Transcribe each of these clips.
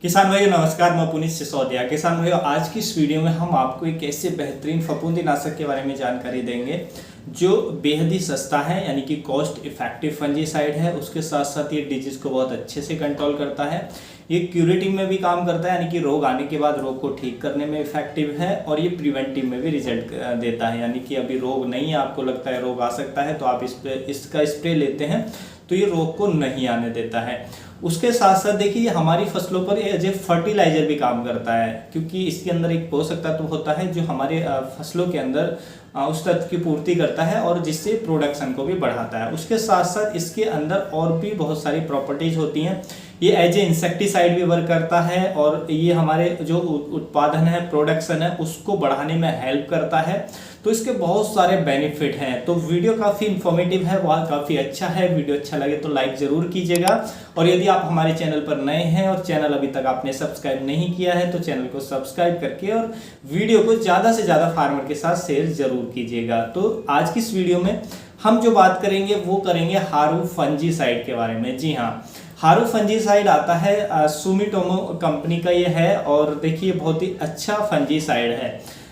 किसान भाइयों नमस्कार, मैं पुनीत सिसोदिया। किसान भाइयों, आज की इस वीडियो में हम आपको एक ऐसे बेहतरीन फफूंदीनाशक के बारे में जानकारी देंगे जो बेहद ही सस्ता है, यानी कि कॉस्ट इफेक्टिव फंजीसाइड है। उसके साथ साथ ये डिजीज को बहुत अच्छे से कंट्रोल करता है। ये क्यूरेटिव में भी काम करता है, यानी कि रोग आने के बाद रोग को ठीक करने में इफेक्टिव है, और ये प्रिवेंटिव में भी रिजल्ट देता है। यानी कि अभी रोग नहीं है, आपको लगता है रोग आ सकता है तो आप इसका स्प्रे लेते हैं तो ये रोग को नहीं आने देता है। उसके साथ साथ देखिए हमारी फसलों पर एज ए फर्टिलाइजर भी काम करता है, क्योंकि इसके अंदर एक पोषक तत्व होता है जो हमारे फसलों के अंदर उस तत्व की पूर्ति करता है और जिससे प्रोडक्शन को भी बढ़ाता है। उसके साथ साथ इसके अंदर और भी बहुत सारी प्रॉपर्टीज होती हैं। ये एज ए इंसेक्टिसाइड भी वर्क करता है और ये हमारे जो उत्पादन है, प्रोडक्शन है, उसको बढ़ाने में हेल्प करता है। तो इसके बहुत सारे बेनिफिट हैं। तो वीडियो काफ़ी इन्फॉर्मेटिव है, वह काफ़ी अच्छा है। वीडियो अच्छा लगे तो लाइक ज़रूर कीजिएगा, और यदि आप हमारे चैनल पर नए हैं और चैनल अभी तक आपने सब्सक्राइब नहीं किया है तो चैनल को सब्सक्राइब करके और वीडियो को ज़्यादा से ज़्यादा फार्मर के साथ शेयर ज़रूर कीजिएगा। तो आज की इस वीडियो में हम जो बात करेंगे वो करेंगे हारू फंजीसाइड के बारे में। जी हाँ, हारू फंजीसाइड आता है सुमिटोमो कंपनी का ये है, और देखिए बहुत ही अच्छा फंजीसाइड है।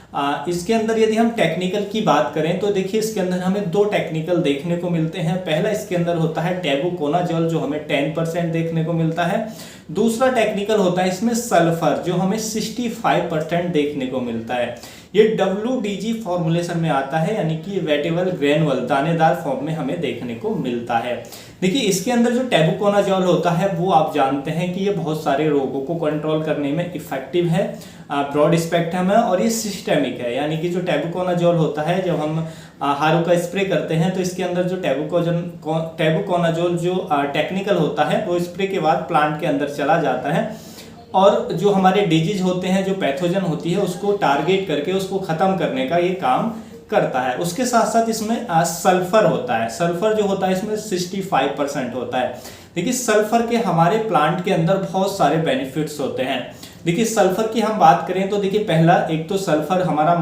इसके अंदर यदि हम टेक्निकल की बात करें तो देखिए इसके अंदर हमें दो टेक्निकल देखने को मिलते हैं। पहला इसके अंदर होता है टेबुकोनाजोल जो हमें 10% देखने को मिलता है। दूसरा टेक्निकल होता है इसमें सल्फर जो हमें 65% देखने को मिलता है। ये WDG फॉर्मुलेशन में आता है, यानी कि वेटेबल ग्रेनुअल दानेदार फॉर्म में हमें देखने को मिलता है। देखिए इसके अंदर जो टेबुकोनाजोल होता है वो आप जानते हैं कि ये बहुत सारे रोगों को कंट्रोल करने में इफेक्टिव है, ब्रॉड स्पेक्ट्रम है और ये सिस्टेमिक है। यानी कि जो टेबुकोनाजोल होता है, जब हम हारू का स्प्रे करते हैं तो इसके अंदर जो टेबुकोनाजोल जो टेक्निकल होता है वो स्प्रे के बाद प्लांट के अंदर चला जाता है, और जो हमारे डिजीज होते हैं, जो पैथोजन होती है, उसको टारगेट करके उसको खत्म करने का ये काम करता है। उसके साथ साथ इसमें सल्फर होता है। सल्फर जो होता है इसमें 65% होता है। देखिए सल्फर के हमारे प्लांट के अंदर बहुत सारे बेनिफिट्स होते हैं। देखिए सल्फर की हम बात करें तो देखिए पहला एक तो सल्फर हमारा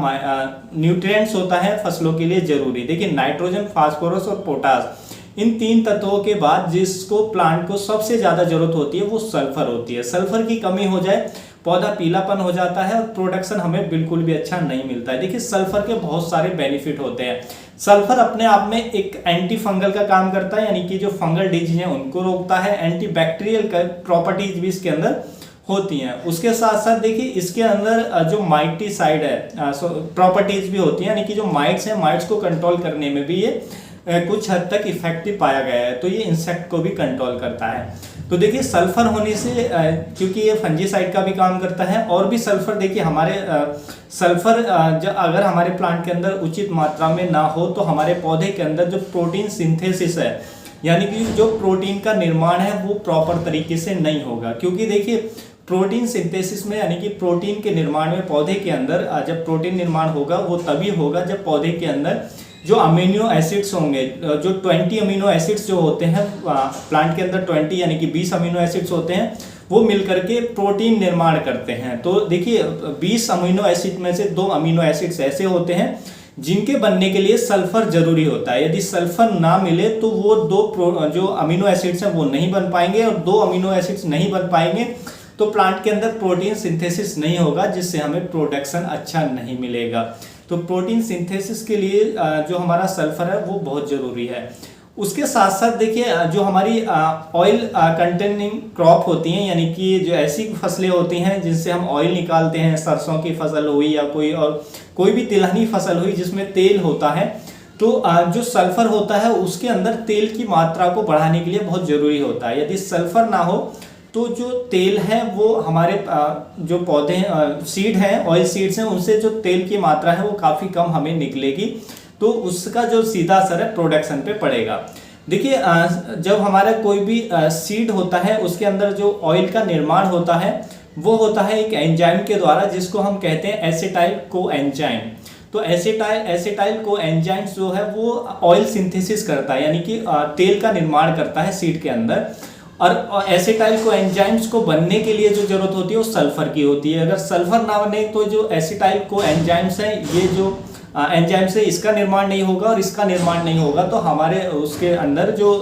न्यूट्रिएंट्स होता है फसलों के लिए जरूरी। देखिए नाइट्रोजन, फास्फोरस और पोटास, इन तीन तत्वों के बाद जिसको प्लांट को सबसे ज्यादा जरूरत होती है वो सल्फर होती है। सल्फर की कमी हो जाए पौधा पीलापन हो जाता है और प्रोडक्शन हमें बिल्कुल भी अच्छा नहीं मिलता है। देखिए सल्फर के बहुत सारे बेनिफिट होते हैं। सल्फर अपने आप में एक एंटी फंगल का काम करता है, यानी कि जो फंगल डिजीज है उनको रोकता है। एंटी बैक्टीरियल प्रॉपर्टीज भी इसके अंदर होती हैं। उसके साथ साथ देखिए इसके अंदर जो माइटिसाइड है प्रॉपर्टीज भी होती हैं, यानी कि जो माइट्स हैं, माइट्स को कंट्रोल करने में भी ये कुछ हद तक इफेक्टिव पाया गया है। तो ये इंसेक्ट को भी कंट्रोल करता है। तो देखिए सल्फर होने से क्योंकि ये फंजीसाइड का भी काम करता है, और भी सल्फर देखिए हमारे सल्फर अगर हमारे प्लांट के अंदर उचित मात्रा में ना हो तो हमारे पौधे के अंदर जो प्रोटीन सिंथेसिस है, यानी कि जो प्रोटीन का निर्माण है वो प्रॉपर तरीके से नहीं होगा। क्योंकि देखिए प्रोटीन सिंथेसिस में, यानी कि प्रोटीन के निर्माण में, पौधे के अंदर जब प्रोटीन निर्माण होगा वो तभी होगा जब पौधे के अंदर जो अमीनो एसिड्स होंगे, जो 20 अमीनो एसिड्स जो होते हैं प्लांट के अंदर 20 यानी कि 20 अमीनो एसिड्स होते हैं, वो मिलकर के प्रोटीन निर्माण करते हैं। तो देखिए 20 अमीनो एसिड में से 2 अमीनो एसिड्स ऐसे होते हैं जिनके बनने के लिए सल्फर जरूरी होता है। यदि सल्फर ना मिले तो वो जो अमीनो एसिड्स हैं वो नहीं बन पाएंगे, और 2 अमीनो एसिड्स नहीं बन पाएंगे तो प्लांट के अंदर प्रोटीन सिंथेसिस नहीं होगा, जिससे हमें प्रोडक्शन अच्छा नहीं मिलेगा। तो प्रोटीन सिंथेसिस के लिए जो हमारा सल्फर है वो बहुत ज़रूरी है। उसके साथ साथ देखिए जो हमारी ऑयल कंटेनिंग क्रॉप होती हैं, यानी कि जो ऐसी फसलें होती हैं जिनसे हम ऑयल निकालते हैं, सरसों की फसल हुई या कोई भी तिलहनी फसल हुई जिसमें तेल होता है, तो जो सल्फर होता है उसके अंदर तेल की मात्रा को बढ़ाने के लिए बहुत ज़रूरी होता है। यदि सल्फर ना हो तो जो तेल है वो हमारे जो पौधे सीड हैं, ऑयल सीड्स हैं, उनसे जो तेल की मात्रा है वो काफ़ी कम हमें निकलेगी। तो उसका जो सीधा असर है प्रोडक्शन पे पड़ेगा। देखिए जब हमारा कोई भी सीड होता है उसके अंदर जो ऑयल का निर्माण होता है वो होता है एक एंजाइम के द्वारा, जिसको हम कहते हैं एसिटाइल को एंजाइम। तो एसिटाइल को एंजाइम जो है वो ऑयल सिंथेसिस करता है, यानी कि तेल का निर्माण करता है सीड के अंदर। और एसिटाइल को एंजाइम्स को बनने के लिए जो जरूरत होती है वो सल्फर की होती है। अगर सल्फर ना बने तो जो एसिटाइल को एंजाइम्स है, ये जो एंजाइम से इसका निर्माण नहीं होगा और इसका निर्माण नहीं होगा, तो हमारे उसके अंदर जो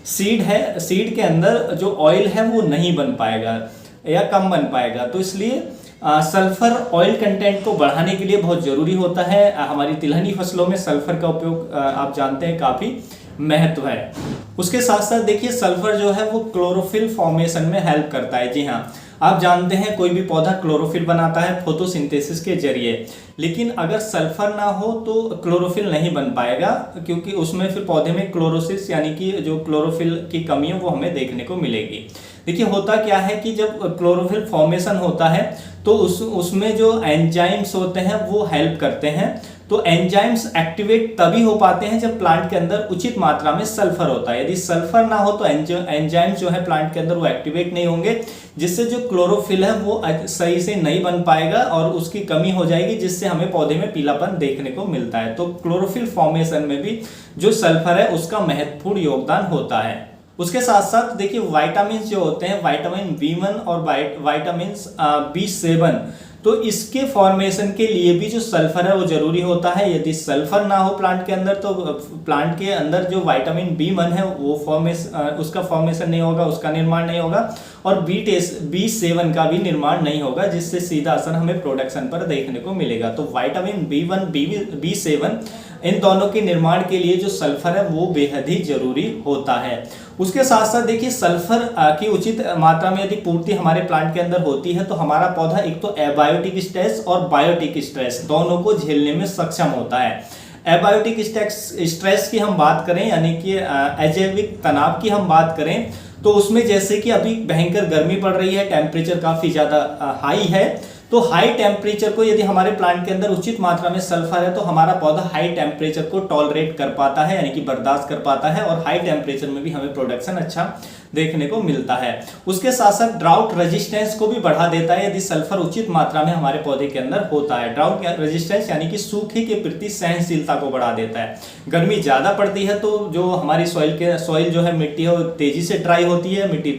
सीड है, सीड के अंदर जो ऑयल है वो नहीं बन पाएगा। या कम बन पाएगा। तो इसलिए सल्फर ऑयल कंटेंट को बढ़ाने के लिए बहुत ज़रूरी होता है। हमारी तिलहनी फसलों में सल्फर का उपयोग आप जानते हैं काफ़ी महत्व है। उसके साथ साथ देखिए सल्फर जो है वो क्लोरोफिल फॉर्मेशन में हेल्प करता है। जी हाँ, आप जानते हैं कोई भी पौधा क्लोरोफिल बनाता है फोटोसिंथेसिस के जरिए, लेकिन अगर सल्फर ना हो तो क्लोरोफिल नहीं बन पाएगा, क्योंकि उसमें फिर पौधे में क्लोरोसिस यानी कि जो क्लोरोफिल की कमी है वो हमें देखने को मिलेगी। देखिए होता क्या है कि जब क्लोरोफिल फॉर्मेशन होता है तो उसमें जो एंजाइम्स होते हैं वो हेल्प करते हैं। तो एंजाइम्स एक्टिवेट तभी हो पाते हैं जब प्लांट के अंदर उचित मात्रा में सल्फर होता है। यदि सल्फर ना हो तो एंजाइम्स जो है प्लांट के अंदर वो एक्टिवेट नहीं होंगे, जिससे जो क्लोरोफिल है वो सही से नहीं बन पाएगा और उसकी कमी हो जाएगी, जिससे हमें पौधे में पीलापन देखने को मिलता है। तो क्लोरोफिल फॉर्मेशन में भी जो सल्फर है उसका महत्वपूर्ण योगदान होता है। उसके साथ साथ देखिए विटामिन जो होते हैं, विटामिन B1 और विटामिन B7, तो इसके फॉर्मेशन के लिए भी जो सल्फर है वो जरूरी होता है। यदि सल्फर ना हो प्लांट के अंदर तो प्लांट के अंदर जो विटामिन B1 है वो उसका फॉर्मेशन नहीं होगा, उसका निर्माण नहीं होगा, और B7 का भी निर्माण नहीं होगा, जिससे सीधा असर हमें प्रोडक्शन पर देखने को मिलेगा। तो विटामिन B1 B7 इन दोनों के निर्माण के लिए जो सल्फर है वो बेहद ही जरूरी होता है। उसके साथ साथ देखिए सल्फर की उचित मात्रा में यदि पूर्ति हमारे प्लांट के अंदर होती है तो हमारा पौधा एक तो एबायोटिक स्ट्रेस और बायोटिक स्ट्रेस दोनों को झेलने में सक्षम होता है। एबायोटिक स्ट्रेस की हम बात करें यानी कि अजैविक तनाव की हम बात करें तो उसमें जैसे कि अभी भयंकर गर्मी पड़ रही है, टेम्परेचर काफ़ी ज़्यादा हाई है, तो हाई टेम्परेचर को यदि हमारे प्लांट के अंदर उचित मात्रा में सल्फर है तो हमारा पौधा हाई टेम्परेचर को टॉलरेट कर पाता है, यानी कि बर्दाश्त कर पाता है, और हाई टेम्परेचर में भी हमें प्रोडक्शन अच्छा देखने को मिलता है। उसके साथ साथ ड्राउट रेजिस्टेंस को भी बढ़ा देता है यदि सल्फर उचित मात्रा में हमारे पौधे के अंदर होता है। ड्राउट रेजिस्टेंस यानी कि सूखे के प्रति सहनशीलता को बढ़ा देता है। गर्मी ज़्यादा पड़ती है तो जो हमारी सॉइल जो है मिट्टी है वो तेजी से ड्राई होती है, मिट्टी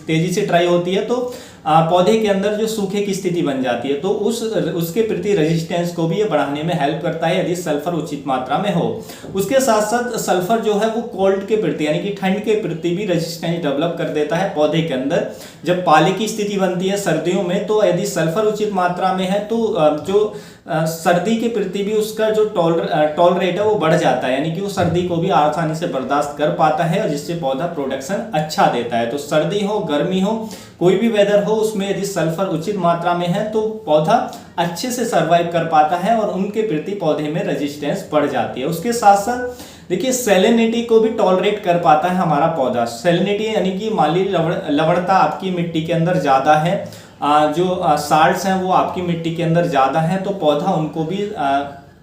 तेजी से ड्राई होती है, तो पौधे के अंदर जो सूखे की स्थिति बन जाती है, तो उसके प्रति रेजिस्टेंस को भी ये बढ़ाने में हेल्प करता है यदि सल्फर उचित मात्रा में हो। उसके साथ साथ सल्फर जो है वो कोल्ड के प्रति यानी कि ठंड के प्रति भी रेजिस्टेंस डेवलप कर देता है पौधे के अंदर। जब पाले की स्थिति बनती है सर्दियों में तो यदि सल्फर उचित मात्रा में है तो जो सर्दी के प्रति भी उसका जो टॉलरेट है वो बढ़ जाता है, यानी कि वो सर्दी को भी आसानी से बर्दाश्त कर पाता है और जिससे पौधा प्रोडक्शन अच्छा देता है। तो सर्दी हो गर्मी हो कोई भी वेदर हो उसमें यदि सल्फर उचित मात्रा में है तो पौधा अच्छे से सर्वाइव कर पाता है और उनके प्रति पौधे में रेजिस्टेंस बढ़ जाती है। उसके साथ साथ देखिए सैलिनिटी को भी टॉलरेट कर पाता है हमारा पौधा। सैलिनिटी यानी कि मान लीजिए लवणता आपकी मिट्टी के अंदर ज़्यादा है, जो साल्ट्स हैं वो आपकी मिट्टी के अंदर ज़्यादा है, तो पौधा उनको भी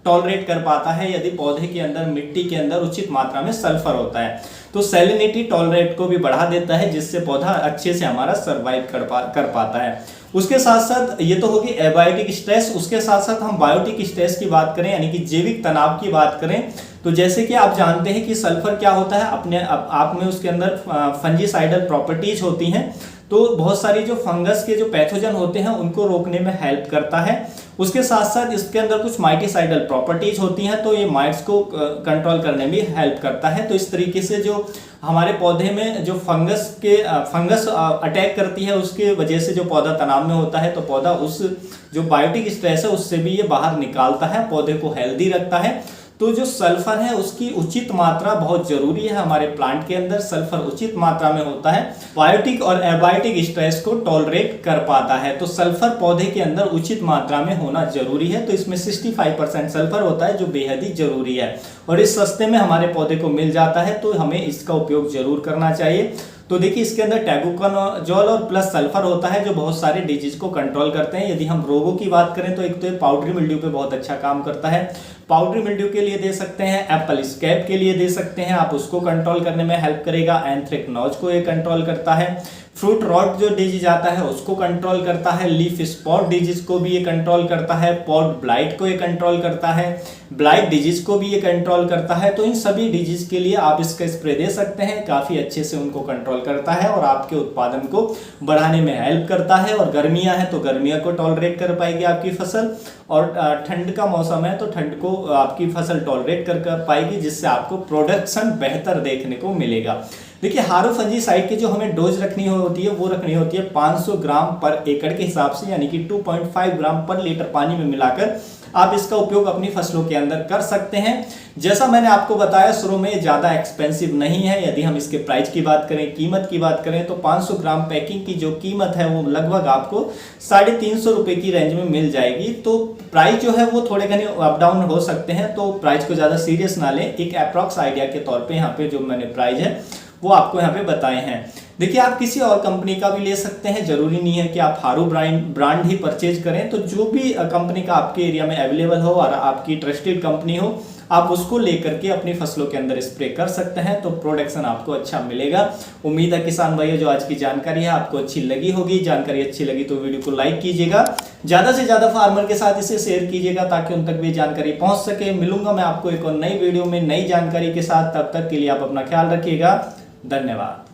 टॉलरेट कर पाता है यदि पौधे के अंदर मिट्टी के अंदर उचित मात्रा में सल्फर होता है। तो सैलिनिटी टॉलरेट को भी बढ़ा देता है जिससे पौधा अच्छे से हमारा सर्वाइव कर पाता है। उसके साथ साथ ये तो होगी एबायोटिक स्ट्रेस। उसके साथ साथ हम बायोटिक स्ट्रेस की बात करें यानी कि जैविक तनाव की बात करें तो जैसे कि आप जानते हैं कि सल्फर क्या होता है, अपने आप में उसके अंदर फंजीसाइडल प्रॉपर्टीज होती हैं, तो बहुत सारी जो फंगस के जो पैथोजन होते हैं उनको रोकने में हेल्प करता है। उसके साथ साथ इसके अंदर कुछ माइटिसाइडल प्रॉपर्टीज होती हैं तो ये माइट्स को कंट्रोल करने में हेल्प करता है। तो इस तरीके से जो हमारे पौधे में जो फंगस अटैक करती है उसके वजह से जो पौधा तनाव में होता है तो पौधा उस जो बायोटिक स्ट्रेस है उससे भी ये बाहर निकालता है, पौधे को हेल्दी रखता है। तो जो सल्फर है उसकी उचित मात्रा बहुत जरूरी है हमारे प्लांट के अंदर। सल्फर उचित मात्रा में होता है, बायोटिक और एबायोटिक स्ट्रेस को टॉलरेट कर पाता है। तो सल्फर पौधे के अंदर उचित मात्रा में होना जरूरी है। तो इसमें 65% सल्फर होता है जो बेहद ही जरूरी है और इस सस्ते में हमारे पौधे को मिल जाता है, तो हमें इसका उपयोग जरूर करना चाहिए। तो देखिए इसके अंदर टैबुकोनजोल और प्लस सल्फर होता है जो बहुत सारे डिजीज को कंट्रोल करते हैं। यदि हम रोगों की बात करें तो एक तो पाउडरी मिल्ड्यू पे बहुत अच्छा काम करता है। पाउडरी मिल्ड्यू के लिए दे सकते हैं, एप्पल स्कैब के लिए दे सकते हैं, आप उसको कंट्रोल करने में हेल्प करेगा। एंथ्रेक्नोज को ये कंट्रोल करता है। फ्रूट रॉट जो डिजीज आता है उसको कंट्रोल करता है। लीफ स्पॉट डिजीज को भी ये कंट्रोल करता है। पॉड ब्लाइट को ये कंट्रोल करता है। ब्लाइट डिजीज को भी ये कंट्रोल करता है। तो इन सभी डिजीज के लिए आप इसका स्प्रे दे सकते हैं, काफ़ी अच्छे से उनको कंट्रोल करता है और आपके उत्पादन को बढ़ाने में हेल्प करता है। और गर्मियाँ हैं तो गर्मियाँ को टॉलरेट कर पाएगी आपकी फसल, और ठंड का मौसम है तो ठंड को आपकी फसल टॉलरेट कर पाएगी जिससे आपको प्रोडक्शन बेहतर देखने को मिलेगा। देखिए हारो फंजीसाइड की जो हमें डोज रखनी होती है वो रखनी होती है 500 ग्राम पर एकड़ के हिसाब से, यानी कि 2.5 ग्राम पर लीटर पानी में मिलाकर आप इसका उपयोग अपनी फसलों के अंदर कर सकते हैं। जैसा मैंने आपको बताया शुरू में, ज़्यादा एक्सपेंसिव नहीं है। यदि हम इसके प्राइस की बात करें, कीमत की बात करें, तो 500 ग्राम पैकिंग की जो कीमत है वो लगभग आपको 350 रुपये की रेंज में मिल जाएगी। तो प्राइस जो है वो थोड़े घने अप डाउन हो सकते हैं, तो प्राइस को ज़्यादा सीरियस ना लें। एक अप्रॉक्स आइडिया के तौर पर यहाँ पे जो मैंने प्राइस है वो आपको यहाँ पे बताए हैं। देखिए आप किसी और कंपनी का भी ले सकते हैं, जरूरी नहीं है कि आप हारू ब्रांड ही परचेज करें। तो जो भी कंपनी का आपके एरिया में अवेलेबल हो और आपकी ट्रस्टेड कंपनी हो, आप उसको लेकर के अपनी फसलों के अंदर स्प्रे कर सकते हैं, तो प्रोडक्शन आपको अच्छा मिलेगा। उम्मीद है किसान भाइयों जो आज की जानकारी है आपको अच्छी लगी होगी। जानकारी अच्छी लगी तो वीडियो को लाइक कीजिएगा, ज्यादा से ज्यादा फार्मर के साथ इसे शेयर कीजिएगा ताकि उन तक भी जानकारी पहुंच सके। मिलूंगा मैं आपको एक और नई वीडियो में नई जानकारी के साथ, तब तक के लिए आप अपना ख्याल रखिएगा। धन्यवाद।